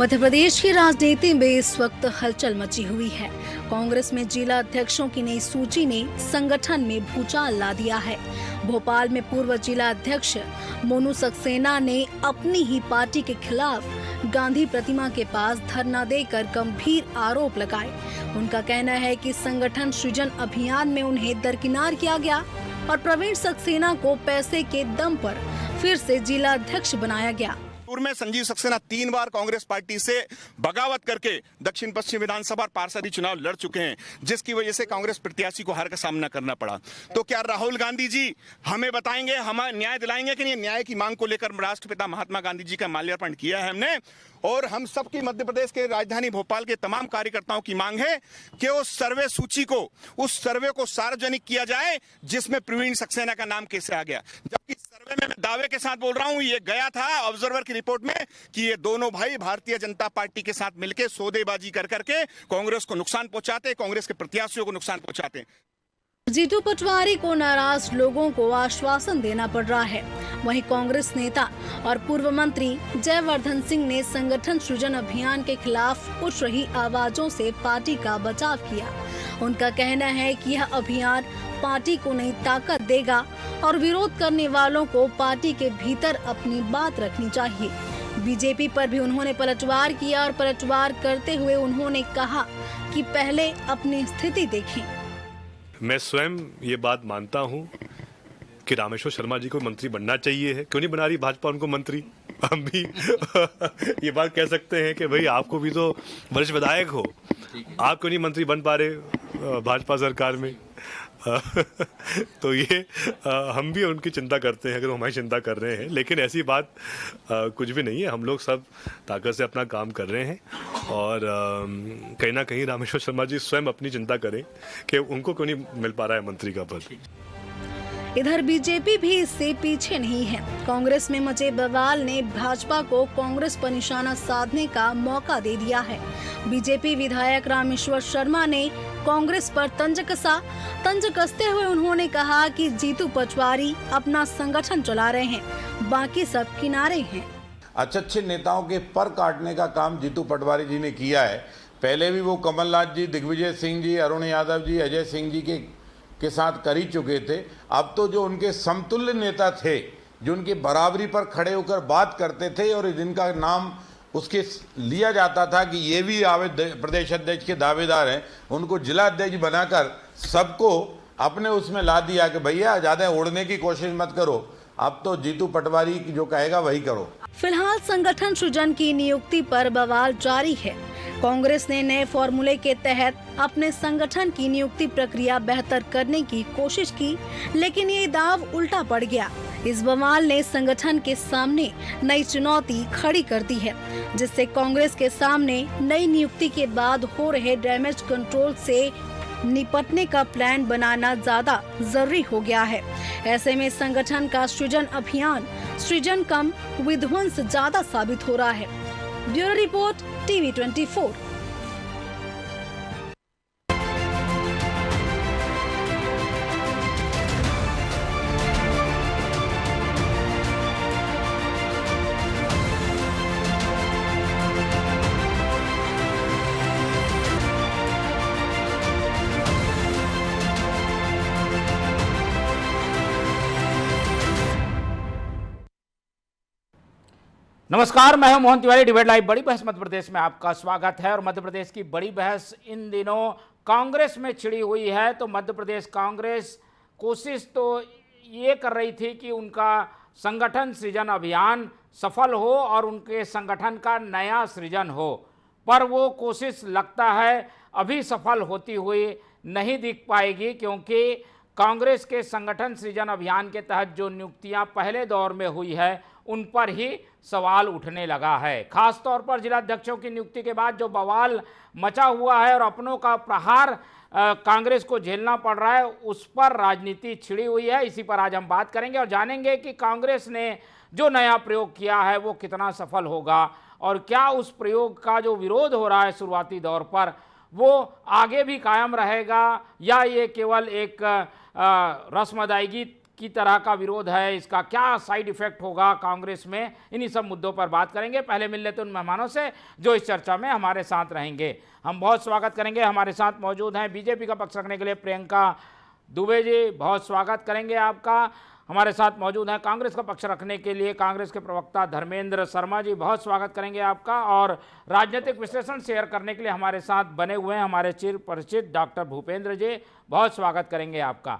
मध्य प्रदेश की राजनीति में इस वक्त हलचल मची हुई है। कांग्रेस में जिला अध्यक्षों की नई सूची ने संगठन में भूचाल ला दिया है। भोपाल में पूर्व जिला अध्यक्ष मोनू सक्सेना ने अपनी ही पार्टी के खिलाफ गांधी प्रतिमा के पास धरना देकर गंभीर आरोप लगाए। उनका कहना है कि संगठन सृजन अभियान में उन्हें दरकिनार किया गया और प्रवीण सक्सेना को पैसे के दम पर फिर से जिला अध्यक्ष बनाया गया। में संजीव सक्सेना 3 बार कांग्रेस पार्टी से बगावत करके दक्षिण पश्चिम विधानसभा और पार्षद चुनाव लड़ चुके हैं, जिसकी वजह से कांग्रेस प्रत्याशी को हार का सामना करना पड़ा। तो क्या राहुल गांधी जी हमें बताएंगे, हमें न्याय दिलाएंगे कि नहीं? न्याय की मांग को लेकर राष्ट्रपिता महात्मा गांधी जी का माल्यार्पण किया है हमने, और हम सबकी मध्य प्रदेश के राजधानी भोपाल के तमाम कार्यकर्ताओं की मांग है कि उस सर्वे सूची को, उस सर्वे को सार्वजनिक किया जाए जिसमें प्रवीण सक्सेना का नाम कैसे आ गया। जबकि सर्वे में मैं दावे के साथ बोल रहा हूं, ये गया था ऑब्जर्वर की रिपोर्ट में कि ये दोनों भाई भारतीय जनता पार्टी के साथ मिलकर सौदेबाजी कर करके कांग्रेस को नुकसान पहुंचाते, कांग्रेस के प्रत्याशियों को नुकसान पहुंचाते। जीतू पटवारी को नाराज लोगों को आश्वासन देना पड़ रहा है। वहीं कांग्रेस नेता और पूर्व मंत्री जयवर्धन सिंह ने संगठन सृजन अभियान के खिलाफ उठ रही आवाजों से पार्टी का बचाव किया। उनका कहना है कि यह अभियान पार्टी को नई ताकत देगा और विरोध करने वालों को पार्टी के भीतर अपनी बात रखनी चाहिए। बीजेपी पर भी उन्होंने पलटवार किया और पलटवार करते हुए उन्होंने कहा कि पहले अपनी स्थिति देखें। मैं स्वयं ये बात मानता हूं कि रामेश्वर शर्मा जी को मंत्री बनना चाहिए है। क्यों नहीं बना रही भाजपा उनको मंत्री? हम भी ये बात कह सकते हैं कि भाई आपको भी तो वरिष्ठ विधायक हो, आप क्यों नहीं मंत्री बन पा रहे भाजपा सरकार में? तो ये हम भी उनकी चिंता करते हैं, अगर वो हमारी चिंता कर रहे हैं, लेकिन ऐसी बात कुछ भी नहीं है। हम लोग सब ताकत से अपना काम कर रहे हैं और कहीं ना कहीं रामेश्वर शर्मा जी स्वयं अपनी चिंता करें कि उनको क्यों नहीं मिल पा रहा है मंत्री का पद। इधर बीजेपी भी इससे पीछे नहीं है। कांग्रेस में मचे बवाल ने भाजपा को कांग्रेस पर निशाना साधने का मौका दे दिया है। बीजेपी विधायक रामेश्वर शर्मा ने कांग्रेस पर तंज कसते हुए उन्होंने कहा कि जीतू पटवारी अपना संगठन चला रहे हैं, बाकी सब किनारे हैं। अच्छे नेताओं के पर काटने का काम जीतू पटवारी जी ने किया है। पहले भी वो कमलनाथ जी, दिग्विजय सिंह जी, अरुण यादव जी, अजय सिंह जी के साथ कर ही चुके थे। अब तो जो उनके समतुल्य नेता थे, जो उनकी बराबरी पर खड़े होकर बात करते थे और जिनका नाम उसके लिया जाता था कि ये भी प्रदेश अध्यक्ष के दावेदार हैं, उनको जिला अध्यक्ष बनाकर सबको अपने उसमें ला दिया कि भैया ज़्यादा उड़ने की कोशिश मत करो, अब तो जीतू पटवारी जो कहेगा वही करो। फिलहाल संगठन सृजन की नियुक्ति पर बवाल जारी है। कांग्रेस ने नए फॉर्मूले के तहत अपने संगठन की नियुक्ति प्रक्रिया बेहतर करने की कोशिश की, लेकिन ये दाव उल्टा पड़ गया। इस बवाल ने संगठन के सामने नई चुनौती खड़ी कर दी है, जिससे कांग्रेस के सामने नई नियुक्ति के बाद हो रहे डैमेज कंट्रोल से निपटने का प्लान बनाना ज्यादा जरूरी हो गया है। ऐसे में संगठन का सृजन अभियान सृजन कम विध्वंस ज्यादा साबित हो रहा है। Bureau report, TV 24। नमस्कार, मैं हूं मोहन तिवारी। डिबेट लाइव बड़ी बहस मध्य प्रदेश में आपका स्वागत है। और मध्य प्रदेश की बड़ी बहस इन दिनों कांग्रेस में छिड़ी हुई है। तो मध्य प्रदेश कांग्रेस कोशिश तो ये कर रही थी कि उनका संगठन सृजन अभियान सफल हो और उनके संगठन का नया सृजन हो, पर वो कोशिश लगता है अभी सफल होती हुई नहीं दिख पाएगी, क्योंकि कांग्रेस के संगठन सृजन अभियान के तहत जो नियुक्तियां पहले दौर में हुई है उन पर ही सवाल उठने लगा है। खास तौर पर जिला अध्यक्षों की नियुक्ति के बाद जो बवाल मचा हुआ है और अपनों का प्रहार कांग्रेस को झेलना पड़ रहा है, उस पर राजनीति छिड़ी हुई है। इसी पर आज हम बात करेंगे और जानेंगे कि कांग्रेस ने जो नया प्रयोग किया है वो कितना सफल होगा और क्या उस प्रयोग का जो विरोध हो रहा है शुरुआती दौर पर वो आगे भी कायम रहेगा या ये केवल एक रस्म अदायगी की तरह का विरोध है, इसका क्या साइड इफेक्ट होगा कांग्रेस में, इन्हीं सब मुद्दों पर बात करेंगे। पहले मिल लेते हैं उन मेहमानों से जो इस चर्चा में हमारे साथ रहेंगे। हम बहुत स्वागत करेंगे, हमारे साथ मौजूद हैं बीजेपी का पक्ष रखने के लिए प्रियंका दुबे जी, बहुत स्वागत करेंगे आपका। हमारे साथ मौजूद हैं कांग्रेस का पक्ष रखने के लिए कांग्रेस के प्रवक्ता धर्मेंद्र शर्मा जी, बहुत स्वागत करेंगे आपका। और राजनीतिक विश्लेषण शेयर करने के लिए हमारे साथ बने हुए हैं हमारे चिर परिचित डॉक्टर भूपेंद्र जी, बहुत स्वागत करेंगे आपका।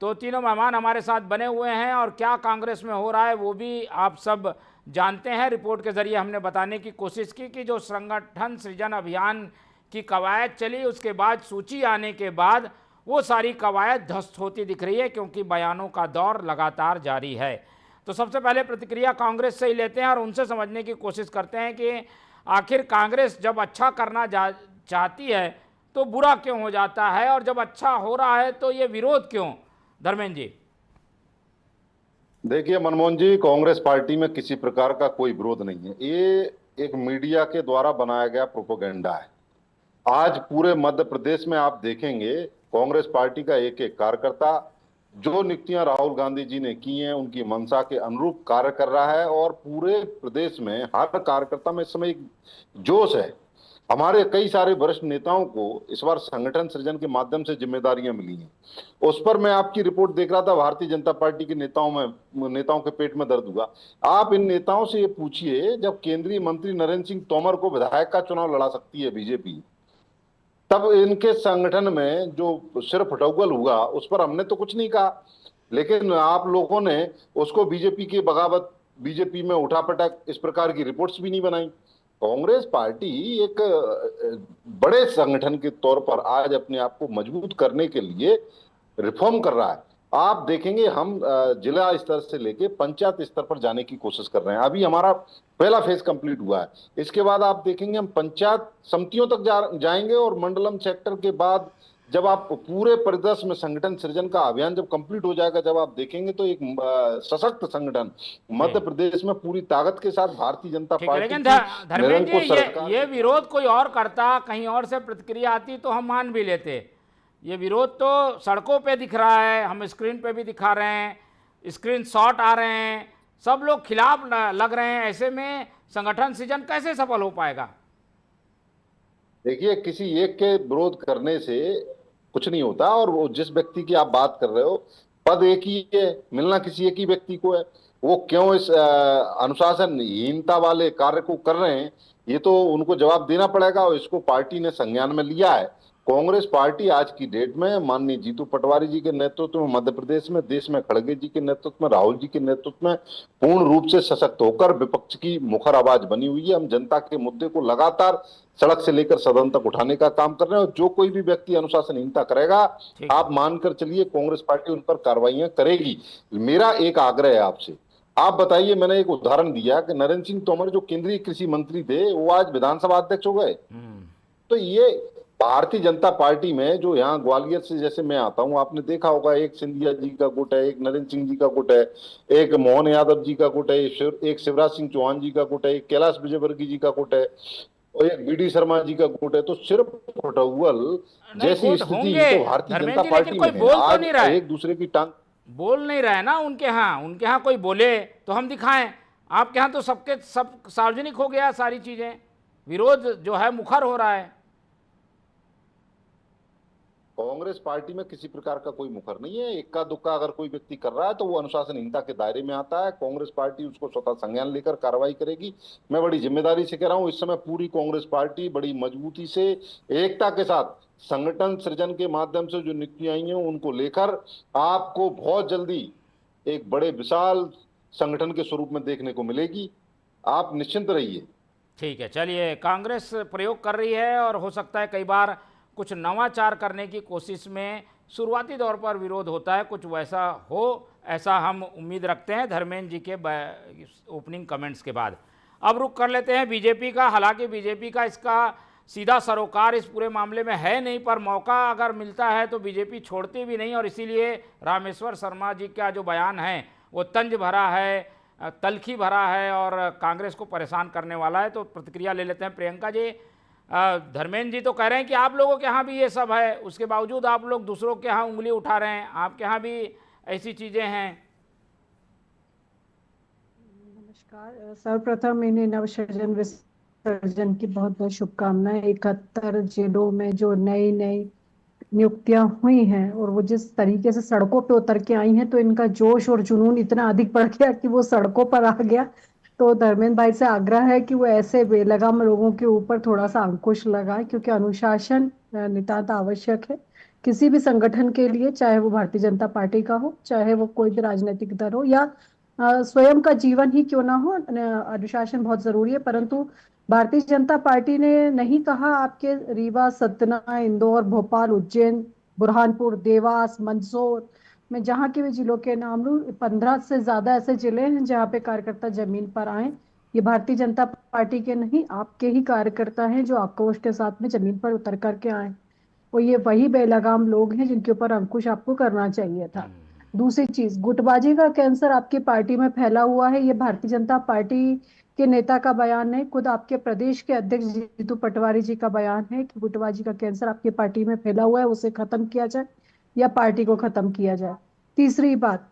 तो तीनों मेहमान हमारे साथ बने हुए हैं और क्या कांग्रेस में हो रहा है वो भी आप सब जानते हैं। रिपोर्ट के जरिए हमने बताने की कोशिश की कि जो संगठन सृजन अभियान की कवायद चली उसके बाद सूची आने के बाद वो सारी कवायद ध्वस्त होती दिख रही है, क्योंकि बयानों का दौर लगातार जारी है। तो सबसे पहले प्रतिक्रिया कांग्रेस से ही लेते हैं और उनसे समझने की कोशिश करते हैं कि आखिर कांग्रेस जब अच्छा करना चाहती है तो बुरा क्यों हो जाता है, और जब अच्छा हो रहा है तो ये विरोध क्यों। धर्मेंद्र जी। देखिए मनमोहन जी, कांग्रेस पार्टी में किसी प्रकार का कोई विरोध नहीं है। ये एक मीडिया के द्वारा बनाया गया प्रोपेगेंडा है। आज पूरे मध्य प्रदेश में आप देखेंगे कांग्रेस पार्टी का एक एक कार्यकर्ता जो नियुक्तियां राहुल गांधी जी ने की हैं उनकी मंशा के अनुरूप कार्य कर रहा है, और पूरे प्रदेश में हर कार्यकर्ता में इस समय एक जोश है। हमारे कई सारे वरिष्ठ नेताओं को इस बार संगठन सृजन के माध्यम से जिम्मेदारियां मिली हैं। उस पर मैं आपकी रिपोर्ट देख रहा था, भारतीय जनता पार्टी के नेताओं के पेट में दर्द हुआ। आप इन नेताओं से ये पूछिए, जब केंद्रीय मंत्री नरेंद्र सिंह तोमर को विधायक का चुनाव लड़ा सकती है बीजेपी, तब इनके संगठन में जो सिर फटौगल हुआ उस पर हमने तो कुछ नहीं कहा, लेकिन आप लोगों ने उसको बीजेपी की बगावत, बीजेपी में उठापटक, इस प्रकार की रिपोर्ट्स भी नहीं बनाई। कांग्रेस पार्टी एक बड़े संगठन के तौर पर आज अपने आप को मजबूत करने के लिए रिफॉर्म कर रहा है। आप देखेंगे हम जिला स्तर से लेके पंचायत स्तर पर जाने की कोशिश कर रहे हैं। अभी हमारा पहला फेज कंप्लीट हुआ है, इसके बाद आप देखेंगे हम पंचायत समितियों तक जाएंगे, और मंडलम सेक्टर के बाद जब आप पूरे परिदृश्य में संगठन सृजन का अभियान जब कंप्लीट हो जाएगा, जब आप देखेंगे तो एक सशक्त संगठन मध्य प्रदेश में पूरी ताकत के साथ भारतीय जनता पार्टी। लेकिन धर्मेंद्र जी, ये विरोध कोई और करता, कहीं और से प्रतिक्रिया आती तो हम मान भी लेते। ये विरोध तो सड़कों पे दिख रहा है, हम स्क्रीन पे भी दिखा रहे हैं, स्क्रीन शॉट आ रहे हैं, सब लोग खिलाफ लग रहे हैं। ऐसे में संगठन सृजन कैसे सफल हो पाएगा? देखिए, किसी एक के विरोध करने से कुछ नहीं होता, और वो जिस व्यक्ति की आप बात कर रहे हो, पद एक ही है, मिलना किसी एक ही व्यक्ति को है। वो क्यों इस अनुशासनहीनता वाले कार्य को कर रहे हैं, ये तो उनको जवाब देना पड़ेगा, और इसको पार्टी ने संज्ञान में लिया है। कांग्रेस पार्टी आज की डेट में माननीय जीतू पटवारी जी के नेतृत्व में मध्य प्रदेश में, देश में खड़गे जी के नेतृत्व में, राहुल जी के नेतृत्व में पूर्ण रूप से सशक्त होकर विपक्ष की मुखर आवाज बनी हुई है। हम जनता के मुद्दे को लगातार सड़क से लेकर सदन तक उठाने का काम कर रहे हैं, और जो कोई भी व्यक्ति अनुशासनहीनता करेगा, आप मानकर चलिए कांग्रेस पार्टी उन पर कार्रवाइयां करेगी। मेरा एक आग्रह है आपसे, आप बताइए, मैंने एक उदाहरण दिया कि नरेंद्र सिंह तोमर जो केंद्रीय कृषि मंत्री थे वो आज विधानसभा अध्यक्ष हो गए। तो ये भारतीय जनता पार्टी में जो यहाँ ग्वालियर से जैसे मैं आता हूँ, आपने देखा होगा, एक सिंधिया जी का गुट है, एक नरेंद्र सिंह जी का गुट है, एक मोहन यादव जी का गुट है, एक शिवराज सिंह चौहान जी का गुट है, एक कैलाश विजयवर्गीय जी का गुट है, और एक बीडी शर्मा जी का गुट है। तो सिर्फ फटौल जैसी स्थिति तो भारतीय जनता पार्टी में है। आज एक दूसरे की टांग बोल नहीं रहे ना। उनके यहाँ कोई बोले तो हम दिखाएं, आपके यहाँ तो सब सार्वजनिक हो गया सारी चीजें, विरोध जो है मुखर हो रहा है। कांग्रेस पार्टी में किसी प्रकार का कोई मुखर नहीं है। इक्का दुक्का अगर कोई व्यक्ति कर रहा है तो वो अनुशासनहीनता के दायरे में आता है। कांग्रेस पार्टी उसको स्वतः संज्ञान लेकर कार्रवाई करेगी। मैं बड़ी जिम्मेदारी से कह रहा हूं, इस समय पूरी कांग्रेस पार्टी बड़ी मजबूती से एकता के साथ संगठन सृजन के माध्यम से जो नियुक्तियां आई हैं उनको लेकर आपको बहुत जल्दी एक बड़े विशाल संगठन के स्वरूप में देखने को मिलेगी। आप निश्चिंत रहिए। ठीक है, चलिए, कांग्रेस प्रयोग कर रही है और हो सकता है कई बार कुछ नवाचार करने की कोशिश में शुरुआती दौर पर विरोध होता है, कुछ वैसा हो, ऐसा हम उम्मीद रखते हैं धर्मेंद्र जी के ओपनिंग कमेंट्स के बाद। अब रुख कर लेते हैं बीजेपी का। हालांकि बीजेपी का इसका सीधा सरोकार इस पूरे मामले में है नहीं, पर मौका अगर मिलता है तो बीजेपी छोड़ती भी नहीं, और इसीलिए रामेश्वर शर्मा जी का जो बयान है वो तंज भरा है, तलखी भरा है और कांग्रेस को परेशान करने वाला है। तो प्रतिक्रिया ले लेते हैं प्रियंका जी। धर्मेंद्र जी तो कह रहे हैं कि आप लोगों के यहाँ भी ये सब है, उसके बावजूद आप लोग दूसरों के यहाँ उंगली उठा रहे हैं, आपके यहाँ भी ऐसी चीज़ें हैं। नमस्कार। सर्वप्रथम इन्हें नवसृजन विसर्जन की बहुत बहुत शुभकामनाएं। 71 जिलों में जो नई नई नियुक्तियां हुई हैं और वो जिस तरीके से सड़कों पे उतर के आई हैं, तो इनका जोश और जुनून इतना अधिक बढ़ गया कि वो सड़कों पर आ गया। तो धर्मेंद्र भाई से आग्रह है कि वो ऐसे बेलगाम लोगों के ऊपर थोड़ा सा अंकुश लगाएं, क्योंकि अनुशासन नितांत आवश्यक है किसी भी संगठन के लिए, चाहे वो भारतीय जनता पार्टी का हो, चाहे वो कोई भी राजनीतिक दल हो, या स्वयं का जीवन ही क्यों ना हो। अनुशासन बहुत जरूरी है। परंतु भारतीय जनता पार्टी ने नहीं कहा आपके रीवा, सतना, इंदौर, भोपाल, उज्जैन, बुरहानपुर, देवास, मंदसौर में जहां के भी जिलों के नाम लूं, 15 से ज्यादा ऐसे जिले हैं जहां पे कार्यकर्ता जमीन पर आए। ये भारतीय जनता पार्टी के नहीं, आपके ही कार्यकर्ता हैं जो आक्रोश के साथ में जमीन पर उतर करके आए। और ये वही बेलगाम लोग हैं जिनके ऊपर अंकुश आपको करना चाहिए था। दूसरी चीज, गुटबाजी का कैंसर आपकी पार्टी में फैला हुआ है। ये भारतीय जनता पार्टी के नेता का बयान नहीं, खुद आपके प्रदेश के अध्यक्ष जीतू पटवारी जी का बयान है कि गुटबाजी का कैंसर आपकी पार्टी में फैला हुआ है, उसे खत्म किया जाए या पार्टी को खत्म किया जाए। तीसरी बात,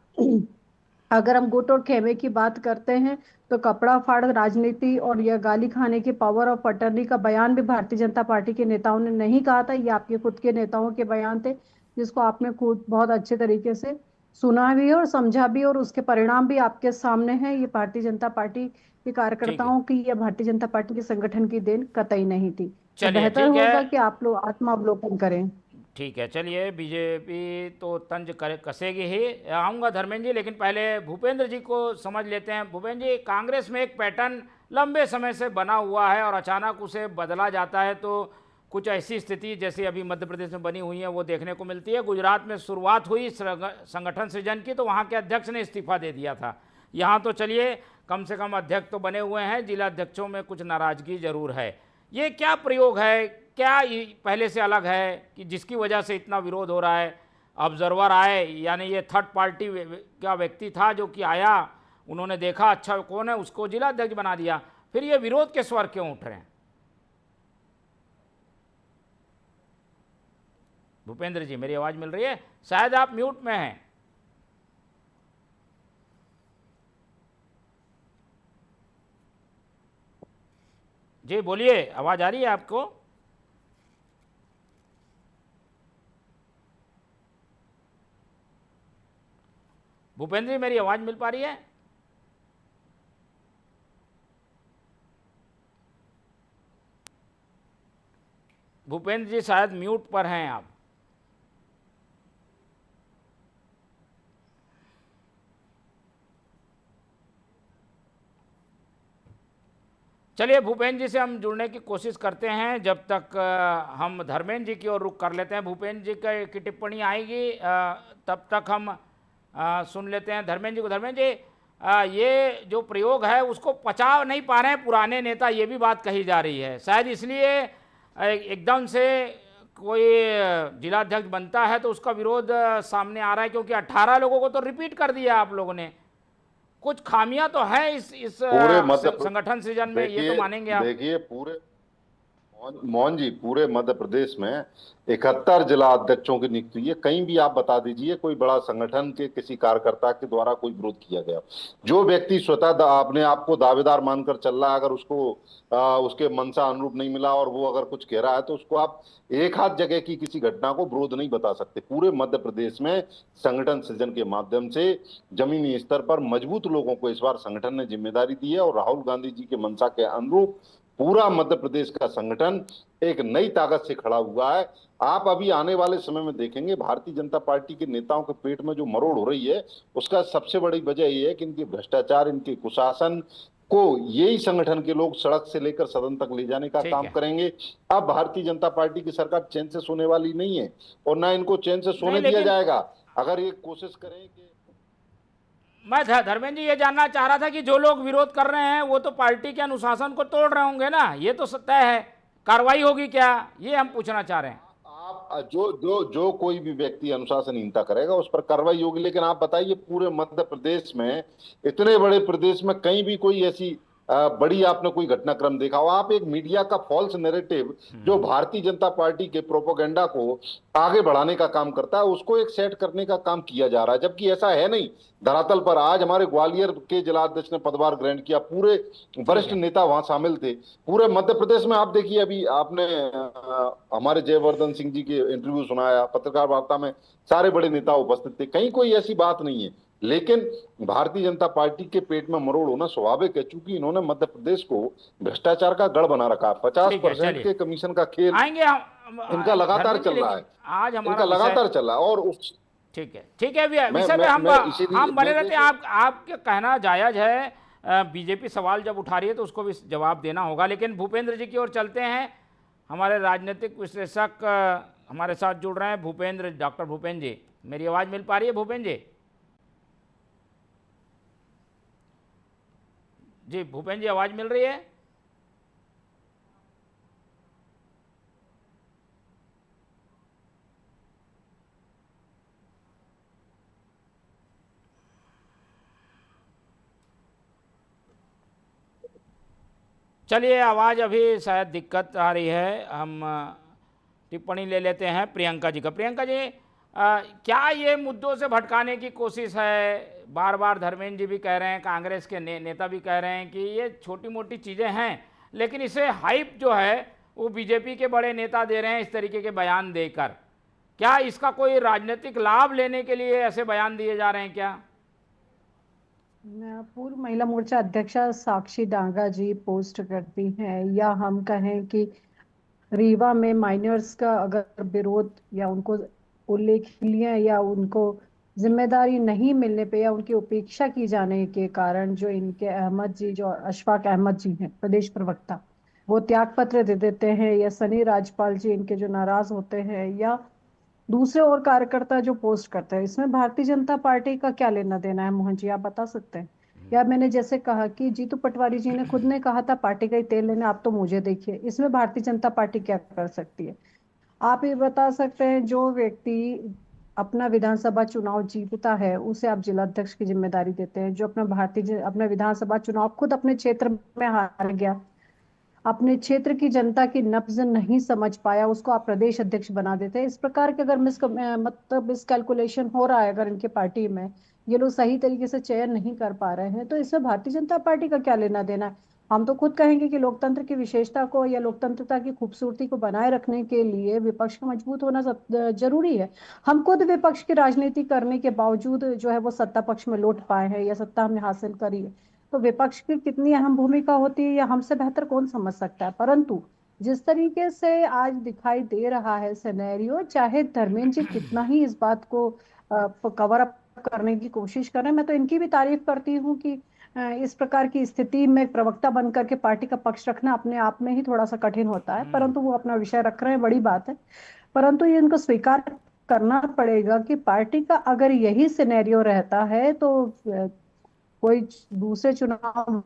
अगर हम गुट और खेमे की बात करते हैं तो कपड़ा फाड़ राजनीति और यह गाली खाने की पावर ऑफ अटर्नी का बयान भी भारतीय जनता पार्टी के नेताओं ने नहीं कहा था। ये आपके खुद के नेताओं के बयान थे, जिसको आपने खुद बहुत अच्छे तरीके से सुना भी है और समझा भी, और उसके परिणाम भी आपके सामने हैं। ये भारतीय जनता पार्टी के कार्यकर्ताओं की या भारतीय जनता पार्टी के संगठन की देन कतई नहीं थी। तो चलिए, बेहतर ठीक है। होगा कि आप लोग आत्मावलोकन करें। ठीक है, चलिए, बीजेपी तो तंज कसेगी ही। आऊँगा धर्मेंद्र जी, लेकिन पहले भूपेंद्र जी को समझ लेते हैं। भूपेंद्र जी, कांग्रेस में एक पैटर्न लंबे समय से बना हुआ है और अचानक उसे बदला जाता है, तो कुछ ऐसी स्थिति जैसे अभी मध्य प्रदेश में बनी हुई है वो देखने को मिलती है। गुजरात में शुरुआत हुई संगठन सृजन की, तो वहाँ के अध्यक्ष ने इस्तीफा दे दिया था। यहाँ तो चलिए कम से कम अध्यक्ष तो बने हुए हैं, जिला अध्यक्षों में कुछ नाराजगी जरूर है। ये क्या प्रयोग है, क्या ये पहले से अलग है कि जिसकी वजह से इतना विरोध हो रहा है? ऑब्जर्वर आए, यानी ये थर्ड पार्टी का व्यक्ति था जो कि आया, उन्होंने देखा अच्छा कौन है, उसको जिला अध्यक्ष बना दिया, फिर ये विरोध के स्वर क्यों उठ रहे हैं? भूपेंद्र जी, मेरी आवाज मिल रही है? शायद आप म्यूट में हैं। जी बोलिए, आवाज आ रही है आपको? भूपेंद्र जी, मेरी आवाज मिल पा रही है? भूपेंद्र जी शायद म्यूट पर हैं आप। चलिए, भूपेंद्र जी से हम जुड़ने की कोशिश करते हैं। जब तक हम धर्मेंद्र जी की ओर रुख कर लेते हैं। भूपेंद्र जी की टिप्पणी आएगी, तब तक हम सुन लेते हैं धर्मेंद्र जी को। धर्मेंद्र जी, ये जो प्रयोग है उसको पचा नहीं पा रहे हैं पुराने नेता, ये भी बात कही जा रही है। शायद इसलिए एकदम से कोई जिलाध्यक्ष बनता है तो उसका विरोध सामने आ रहा है, क्योंकि 18 लोगों को तो रिपीट कर दिया आप लोगों ने। कुछ खामियां तो है इस संगठन सृजन में, ये तो मानेंगे आप? देखिए, पूरे मोहन जी, पूरे मध्य प्रदेश में 71 जिला अध्यक्षों की नियुक्ति है। कहीं भी आप बता दीजिए कोई बड़ा संगठन के किसी कार्यकर्ता के द्वारा कोई विरोध किया गया। जो व्यक्ति स्वतः अपने आप को दावेदार मानकर चल रहा है, अगर उसको उसके मंशा अनुरूप नहीं मिला और वो अगर कुछ कह रहा है, तो उसको आप एक हाथ जगह की किसी घटना को विरोध नहीं बता सकते। पूरे मध्य प्रदेश में संगठन सृजन के माध्यम से जमीनी स्तर पर मजबूत लोगों को इस बार संगठन ने जिम्मेदारी दी है, और राहुल गांधी जी के मंशा के अनुरूप पूरा मध्य प्रदेश का संगठन एक नई ताकत से खड़ा हुआ है। आप अभी आने वाले समय में देखेंगे भारतीय जनता पार्टी के नेताओं के पेट में जो मरोड़ हो रही है, उसका सबसे बड़ी वजह यह है कि इनके भ्रष्टाचार, इनके कुशासन को यही संगठन के लोग सड़क से लेकर सदन तक ले जाने का काम करेंगे। अब भारतीय जनता पार्टी की सरकार चैन से सोने वाली नहीं है, और ना इनको चैन से सोने दिया जाएगा अगर ये कोशिश करें कि। मैं धर्मेंद्र जी ये जानना चाह रहा था कि जो लोग विरोध कर रहे हैं वो तो पार्टी के अनुशासन को तोड़ रहे होंगे ना, ये तो सत्य है। कार्रवाई होगी क्या, ये हम पूछना चाह रहे हैं। आप जो कोई भी व्यक्ति अनुशासनहीनता करेगा उस पर कार्रवाई होगी, लेकिन आप बताइए पूरे मध्य प्रदेश में, इतने बड़े प्रदेश में कहीं भी कोई ऐसी बड़ी आपने कोई घटनाक्रम देखा हो। आप एक मीडिया का फॉल्स नैरेटिव जो भारतीय जनता पार्टी के प्रोपोगेंडा को आगे बढ़ाने का काम करता है, उसको एक सेट करने का काम किया जा रहा है, जबकि ऐसा है नहीं। धरातल पर आज हमारे ग्वालियर के जिलाध्यक्ष ने पदभार ग्रहण किया, पूरे वरिष्ठ नेता वहां शामिल थे। पूरे मध्य प्रदेश में आप देखिए, अभी आपने हमारे जयवर्धन सिंह जी के इंटरव्यू सुनाया, पत्रकार वार्ता में सारे बड़े नेता उपस्थित थे, कहीं कोई ऐसी बात नहीं है। लेकिन भारतीय जनता पार्टी के पेट में मरोड़ होना स्वाभाविक है, क्योंकि इन्होंने मध्य प्रदेश को भ्रष्टाचार का गढ़ बना रखा है। 50% के कमीशन का खेल आएंगे हम इनका लगातार चल रहा है, आज इनका हमारा लगातार चल रहा है। और उस ठीक है विषय में हम बने रहते हैं। आपके कहना जायज है, बीजेपी सवाल जब उठा रही है तो उसको भी जवाब देना होगा। लेकिन भूपेंद्र जी की ओर चलते हैं। हमारे राजनीतिक विश्लेषक हमारे साथ जुड़ रहे हैं, भूपेंद्र, डॉक्टर भूपेंद्र जी। मेरी आवाज़ मिल पा रही है भूपेंद्र जी? जी भूपेंद्र जी, आवाज़ मिल रही है? चलिए, आवाज़ अभी शायद दिक्कत आ रही है। हम टिप्पणी ले लेते हैं प्रियंका जी का। प्रियंका जी, क्या ये मुद्दों से भटकाने की कोशिश है? बार बार धर्मेंद्र जी भी कह रहे हैं, कांग्रेस के नेता भी कह रहे हैं कि ये छोटी मोटी चीज़ें हैं, लेकिन इसे हाइप जो है वो बीजेपी के बड़े नेता दे रहे हैं इस तरीके के बयान देकर। क्या इसका कोई राजनीतिक लाभ लेने के लिए ऐसे बयान दिए जा रहे हैं क्या? पूर्व महिला मोर्चा अध्यक्षा साक्षी डांगा जी पोस्ट करती हैं, या हम कहें कि रीवा में माइनर्स का अगर विरोध या उनको उल्लेखनीय या उनको जिम्मेदारी नहीं मिलने पे या उनकी उपेक्षा की जाने के कारण जो इनके अहमद जी, जो अशफाक अहमद जी हैं प्रदेश प्रवक्ता, वो त्याग पत्र दे देते हैं, या सनी राजपाल जी इनके जो नाराज होते हैं, या दूसरे और कार्यकर्ता जो पोस्ट करते हैं, इसमें भारतीय जनता पार्टी का क्या लेना देना है? मोहन जी, आप बता सकते हैं? या मैंने जैसे कहा कि जीतू पटवारी जी ने खुद ने कहा था पार्टी का ही तेल लेने, आप तो मुझे देखिए, इसमें भारतीय जनता पार्टी क्या कर सकती है? आप ये बता सकते हैं, जो व्यक्ति अपना विधानसभा चुनाव जीतता है उसे आप जिलाध्यक्ष की जिम्मेदारी देते हैं, जो अपना विधानसभा चुनाव खुद अपने क्षेत्र में हार गया, अपने क्षेत्र की जनता की नब्ज नहीं समझ पाया, उसको आप प्रदेश अध्यक्ष बना देते हैं। इस प्रकार के अगर मिसकैलकुलेशन हो रहा है अगर इनके पार्टी में, ये लोग सही तरीके से चयन नहीं कर पा रहे हैं, तो इससे भारतीय जनता पार्टी का क्या लेना देना है? हम तो खुद कहेंगे कि लोकतंत्र की विशेषता को या लोकतंत्रता की खूबसूरती को बनाए रखने के लिए विपक्ष का मजबूत होना जरूरी है। हम खुद विपक्ष की राजनीति करने के बावजूद जो है वो सत्ता पक्ष में लौट पाए हैं या सत्ता हमने हासिल करी है, तो विपक्ष की कितनी अहम भूमिका होती है या हमसे बेहतर कौन समझ सकता है। परंतु जिस तरीके से आज दिखाई दे रहा है सिनेरियो, चाहे धर्मेंद्र जी कितना ही इस बात को कवर अप करने की कोशिश करें, मैं तो इनकी भी तारीफ करती हूँ कि इस प्रकार की स्थिति में प्रवक्ता बन करके पार्टी का पक्ष रखना अपने आप में ही थोड़ा सा कठिन होता है, परंतु वो अपना विषय रख रहे हैं, बड़ी बात है। परंतु ये इनको स्वीकार करना पड़ेगा कि पार्टी का अगर यही सिनेरियो रहता है तो कोई दूसरे चुनाव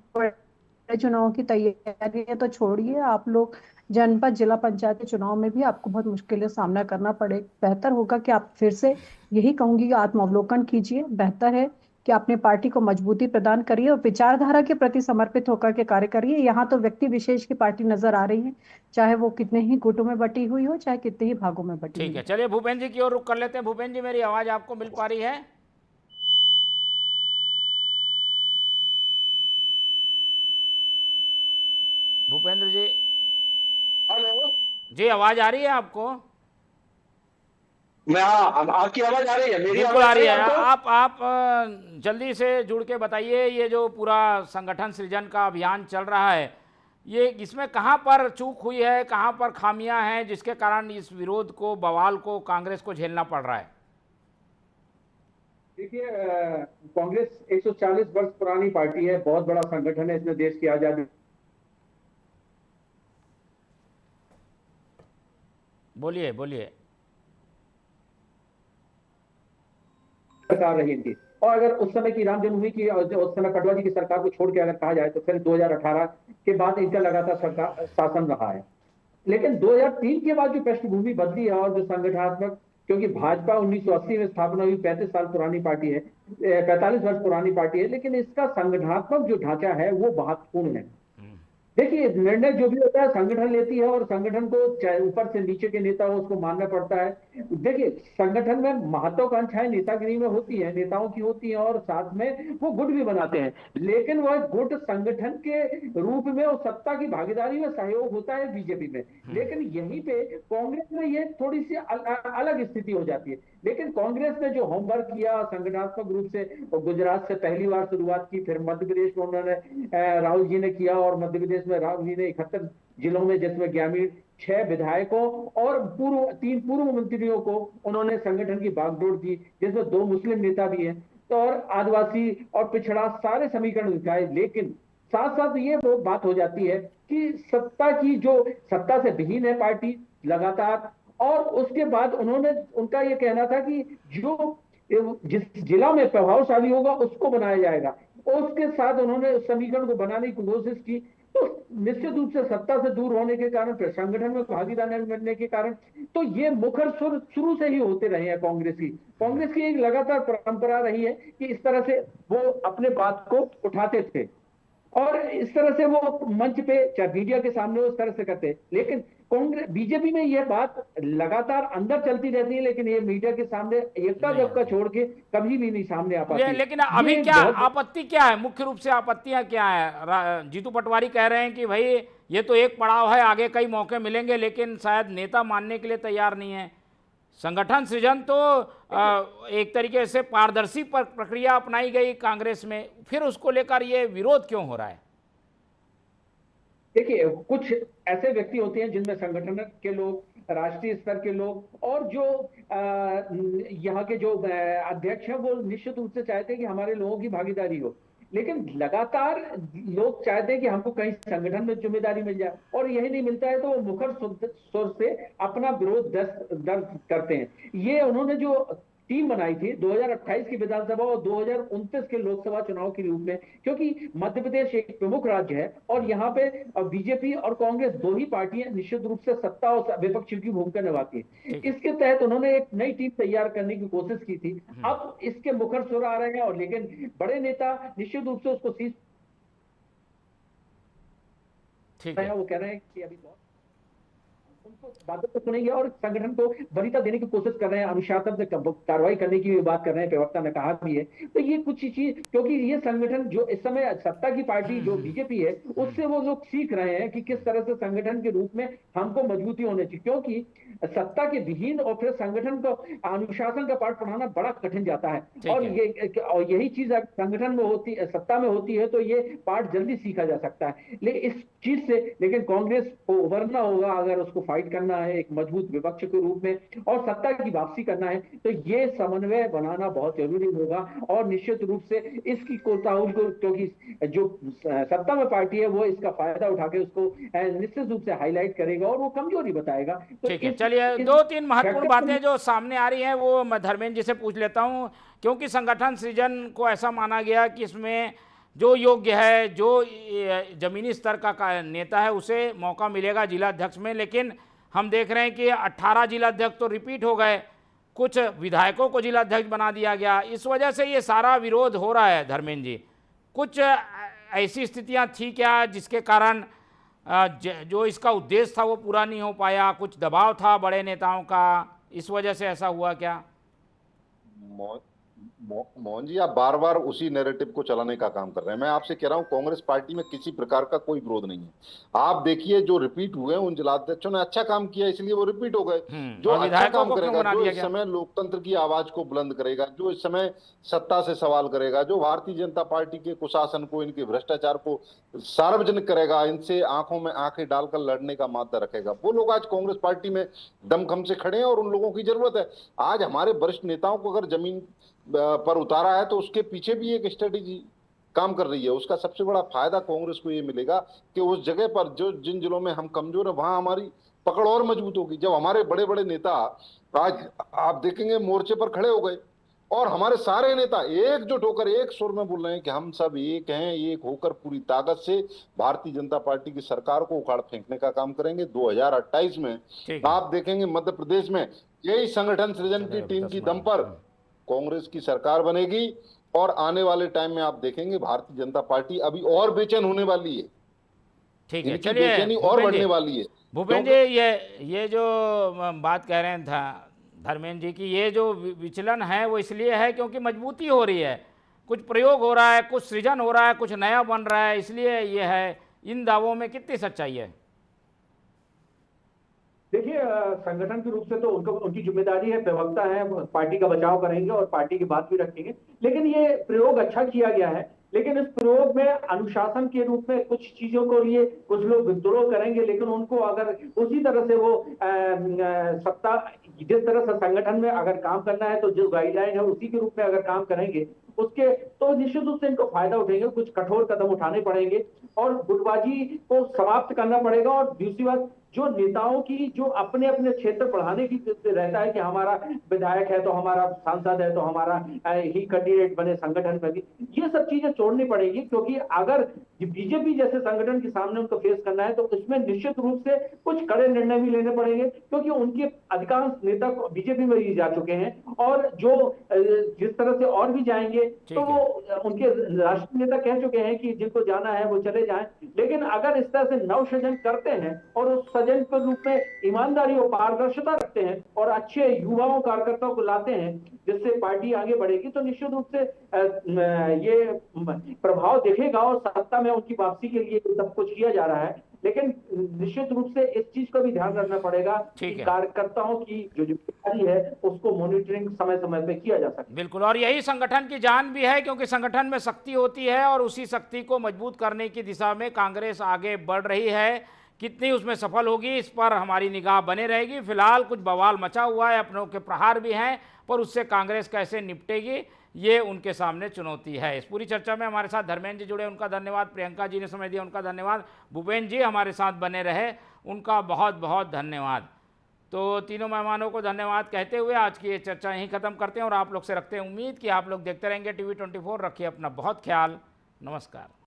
की तैयारी तो छोड़िए, आप लोग जनपद जिला पंचायत के चुनाव में भी आपको बहुत मुश्किलें सामना करना पड़े। बेहतर होगा कि आप फिर से, यही कहूंगी कि आत्मावलोकन कीजिए। बेहतर है कि अपने पार्टी को मजबूती प्रदान करिए और विचारधारा के प्रति समर्पित होकर के कार्य करिए। यहाँ तो व्यक्ति विशेष की पार्टी नजर आ रही है, चाहे वो कितने ही गुटों में बटी हुई हो, चाहे कितने ही भागों में बटी हुई। ठीक है, चलिए भूपेंद्र जी की ओर रुख कर लेते हैं। भूपेंद्र जी, मेरी आवाज आपको मिल पा रही है? भूपेंद्र जी, हेलो जी आवाज आ रही है आपको? मैं आपकी आवाज आ रही है? मेरी बिल्कुल आ रही है। आपको? आप जल्दी से जुड़ के बताइए, ये जो पूरा संगठन सृजन का अभियान चल रहा है, ये इसमें कहाँ पर चूक हुई है, कहाँ पर खामियां हैं जिसके कारण इस विरोध को, बवाल को कांग्रेस को झेलना पड़ रहा है? देखिए, कांग्रेस 140 वर्ष पुरानी पार्टी है, बहुत बड़ा संगठन है, इसने देश की आजादी बोलिए बोलिए। सरकार रही थी, और अगर उस समय की राम जन्मभूमि की, उस समय पटवा जी की सरकार को छोड़ के अगर कहा जाए तो फिर 2018 के बाद इनका लगातार सरकार शासन रहा है। लेकिन 2003 के बाद जो पृष्ठभूमि बदली है और जो संगठनात्मक क्योंकि भाजपा 1980 में स्थापना हुई, 35 साल पुरानी पार्टी है, 45 वर्ष पुरानी पार्टी है, लेकिन इसका संगठनात्मक जो ढांचा है वो महत्वपूर्ण है। देखिए, निर्णय जो भी होता है संगठन लेती है, और संगठन को चाहे ऊपर से नीचे के नेता हो उसको मानना पड़ता है। देखिए, संगठन में महत्वाकांक्षाएं नेतागिरी में होती है, नेताओं की होती है, और साथ में वो गुट भी बनाते हैं, लेकिन वह गुट संगठन के रूप में और सत्ता की भागीदारी में सहयोग होता है बीजेपी में। लेकिन यहीं पे कांग्रेस में ये थोड़ी सी अलग स्थिति हो जाती है। लेकिन कांग्रेस ने जो होमवर्क किया संगठनात्मक रूप से, गुजरात से पहली बार शुरुआत की, फिर मध्य प्रदेश में उन्होंने राहुल जी ने किया, और मध्य प्रदेश में राहुल जी ने 71 जिलों में, जिसमें ग्रामीण 6 विधायकों और 3 पूर्व मंत्रियों को उन्होंने संगठन की बागडोर दी, जिसमें 2 मुस्लिम नेता भी हैं, तो और आदिवासी और पिछड़ा सारे समीकरण दिखाए। लेकिन साथ साथ ये वो बात हो जाती है कि सत्ता से विहीन है पार्टी लगातार, और उसके बाद उनका ये कहना था कि जिस जिला में प्रभावशाली होगा उसको बनाया जाएगा, और उसके साथ उन्होंने उस समीकरण को बनाने की कोशिश की। तो निश्चित रूप से सत्ता से दूर होने के कारण, फिर संगठन में भागीदार नहीं बनने के कारण, तो ये मुखर सुर शुरू से ही होते रहे हैं कांग्रेस की एक लगातार परंपरा रही है कि इस तरह से वो अपने बात को उठाते थे, और इस तरह से वो मंच पे चाहे मीडिया के सामने उस तरह से करते। लेकिन कांग्रेस बीजेपी में यह बात लगातार अंदर चलती रहती है, लेकिन ये मीडिया के सामने एकता दबका छोड़ के कभी भी नहीं सामने आ पाती। लेकिन अभी क्या आपत्ति क्या है, मुख्य रूप से आपत्तियां क्या है? जीतू पटवारी कह रहे हैं कि भाई ये तो एक पड़ाव है, आगे कई मौके मिलेंगे, लेकिन शायद नेता मानने के लिए तैयार नहीं है। संगठन सृजन तो एक तरीके से पारदर्शी प्रक्रिया अपनाई गई कांग्रेस में, फिर उसको लेकर ये विरोध क्यों हो रहा है? देखिए, कुछ ऐसे व्यक्ति होते हैं जिनमें संगठन के लोग, राष्ट्रीय स्तर के लोग, और जो यहाँ के जो अध्यक्ष हैं, वो निश्चित रूप से चाहते हैं कि हमारे लोगों की भागीदारी हो, लेकिन लगातार लोग चाहते हैं कि हमको कहीं संगठन में जिम्मेदारी मिल जाए, और यही नहीं मिलता है तो वो मुखर स्वर से अपना विरोध दर्ज करते हैं। ये उन्होंने जो टीम बनाई थी 2028 की विधानसभा और 2029 के लोकसभा चुनाव के रूप में, क्योंकि मध्य प्रदेश एक प्रमुख राज्य है, और यहाँ पे बीजेपी और कांग्रेस 2 ही पार्टियां निश्चित रूप से सत्ता और विपक्ष की भूमिका निभाती है। इसके तहत उन्होंने एक नई टीम तैयार करने की कोशिश की थी। अब इसके मुखर सुर आ रहे हैं, और लेकिन बड़े नेता निश्चित रूप से उसको वो कह रहे हैं कि अभी उनको बातों को सुनेंगे और संगठन को वरीयता देने की कोशिश कर रहे हैं, अनुशासन से कार्रवाई करने की भी बात कर रहे हैं, प्रवक्ता ने कहा भी है। तो ये कुछ चीज, क्योंकि ये संगठन जो इस समय सत्ता की पार्टी जो बीजेपी है, उससे वो लोग सीख रहे हैं कि किस तरह से संगठन के रूप में हमको मजबूती होनी चाहिए, क्योंकि सत्ता के विहीन और फिर संगठन को अनुशासन का पाठ पढ़ाना बड़ा कठिन जाता है, और यही चीज संगठन में होती है, सत्ता में होती है, तो ये पाठ जल्दी सीखा जा सकता है। लेकिन इस चीज से कांग्रेस को उभरना होगा, अगर उसको फाइट करना है एक मजबूत विपक्ष के रूप में और सत्ता की वापसी करना है, तो ये समन्वय बनाना बहुत जरूरी होगा। और निश्चित रूप से इसकी कोताही को, क्योंकि जो सत्ता में पार्टी है वो इसका फायदा उठा के उसको निश्चित रूप से हाईलाइट करेगा और वो कमजोरी बताएगा। तो चलिए, 2-3 महत्वपूर्ण बातें जो सामने आ रही हैं वो मैं धर्मेंद्र जी से पूछ लेता हूं, क्योंकि संगठन सृजन को ऐसा माना गया कि इसमें जो योग्य है, जो जमीनी स्तर का नेता है, उसे मौका मिलेगा जिला अध्यक्ष में, लेकिन हम देख रहे हैं कि 18 जिला अध्यक्ष तो रिपीट हो गए, कुछ विधायकों को जिला अध्यक्ष बना दिया गया। इस वजह से ये सारा विरोध हो रहा है। धर्मेंद्र जी, कुछ ऐसी स्थितियां थी क्या जिसके कारण जो इसका उद्देश्य था वो पूरा नहीं हो पाया? कुछ दबाव था बड़े नेताओं का, इस वजह से ऐसा हुआ क्या? मोहन जी, आप बार बार उसी नैरेटिव को चलाने का काम कर रहे हैं। मैं आपसे कह रहा हूं, कांग्रेस पार्टी में किसी प्रकार का कोई विरोध नहीं है। आप देखिए, जो रिपीट हुए उन जिलाध्यक्षों ने अच्छा काम किया, इसलिए वो रिपीट हो गए। जो अच्छा काम करेगा, जो इस समय लोकतंत्र की आवाज को बुलंद करेगा, जो इस समय सत्ता से सवाल करेगा, जो भारतीय जनता पार्टी के कुशासन को, इनके भ्रष्टाचार को सार्वजनिक करेगा, इनसे आंखों में आंखें डालकर लड़ने का मादा रखेगा, वो लोग आज कांग्रेस पार्टी में दमखम से खड़े हैं और उन लोगों की जरूरत है। आज हमारे वरिष्ठ नेताओं को अगर जमीन पर उतारा है तो उसके पीछे भी एक स्ट्रेटेजी काम कर रही है। उसका सबसे बड़ा फायदा कांग्रेस को ये मिलेगा कि उस जगह पर जो जिन जिलों में हम कमजोर है, वहां हमारी पकड़ और मजबूत होगी। जब हमारे बड़े बड़े नेता आज आप देखेंगे मोर्चे पर खड़े हो गए और हमारे सारे नेता एकजुट होकर एक सुर में बोल रहे हैं कि हम सब एक हैं, एक होकर पूरी ताकत से भारतीय जनता पार्टी की सरकार को उखाड़ फेंकने का काम करेंगे। 2028 में आप देखेंगे मध्य प्रदेश में यही संगठन सृजन की टीम की दम पर कांग्रेस की सरकार बनेगी और आने वाले टाइम में आप देखेंगे भारतीय जनता पार्टी अभी और बेचैन होने वाली है। ठीक है, इनकी चलिए बेचैनी और बढ़ने वाली है। भूपेन जी, ये जो बात कह रहे था धर्मेंद्र जी की, ये जो विचलन है वो इसलिए है क्योंकि मजबूती हो रही है, कुछ प्रयोग हो रहा है, कुछ सृजन हो रहा है, कुछ नया बन रहा है, इसलिए ये है। इन दावों में कितनी सच्चाई है? देखिए, संगठन के रूप से तो उनकी जिम्मेदारी है, प्रवक्ता है, पार्टी का बचाव करेंगे और पार्टी की बात भी रखेंगे। लेकिन ये प्रयोग अच्छा किया गया है, लेकिन इस प्रयोग में अनुशासन के रूप में कुछ चीजों को लिए कुछ लोग विद्रोह करेंगे, लेकिन उनको अगर उसी तरह से वो सत्ता जिस तरह से संगठन में अगर काम करना है तो जो गाइडलाइन है उसी के रूप में अगर काम करेंगे उसके तो निश्चित रूप से इनको फायदा उठेंगे, कुछ कठोर कदम उठाने पड़ेंगे और गुटबाजी को समाप्त करना पड़ेगा। और दूसरी बात, जो नेताओं की जो अपने अपने क्षेत्र बढ़ाने की रहता है कि हमारा विधायक है तो हमारा सांसद है तो हमारा ही कैंडिडेट बने संगठन में भी, ये सब चीजें छोड़नी पड़ेगी। क्योंकि अगर बीजेपी जैसे संगठन के सामने उनको फेस करना है तो उसमें निश्चित रूप से कुछ कड़े निर्णय भी लेने पड़ेंगे, क्योंकि उनके अधिकांश नेता बीजेपी में ही जा चुके हैं और जो जिस तरह से और भी जाएंगे तो वो उनके राष्ट्रीय नेता कह चुके हैं कि जिनको जाना है वो चले जाएं। लेकिन अगर इस तरह से नव सृजन करते हैं और उस सृजन के रूप में ईमानदारी और पारदर्शिता रखते हैं और अच्छे युवाओं कार्यकर्ताओं को लाते हैं जिससे पार्टी आगे बढ़ेगी, तो निश्चित रूप से ये प्रभाव दिखेगा और सत्ता में उनकी वापसी के लिए सब कुछ किया जा रहा है। लेकिन निश्चित रूप से इस चीज को भी ध्यान रखना पड़ेगा कि कार्यकर्ताओं की जो जिम्मेदारी है उसको मॉनिटरिंग समय समय पे किया जा सके। बिल्कुल, और यही संगठन की जान भी है, क्योंकि संगठन में शक्ति होती है और उसी शक्ति को मजबूत करने की दिशा में कांग्रेस आगे बढ़ रही है। कितनी उसमें सफल होगी इस पर हमारी निगाह बने रहेगी। फिलहाल कुछ बवाल मचा हुआ है, अपनों के प्रहार भी हैं, पर उससे कांग्रेस कैसे निपटेगी ये उनके सामने चुनौती है। इस पूरी चर्चा में हमारे साथ धर्मेंद्र जी जुड़े, उनका धन्यवाद। प्रियंका जी ने समय दिया, उनका धन्यवाद। भूपेन जी हमारे साथ बने रहे, उनका बहुत बहुत धन्यवाद। तो तीनों मेहमानों को धन्यवाद कहते हुए आज की ये चर्चा यहीं ख़त्म करते हैं और आप लोग से रखते हैं उम्मीद कि आप लोग देखते रहेंगे TV 24। रखिए अपना बहुत ख्याल। नमस्कार।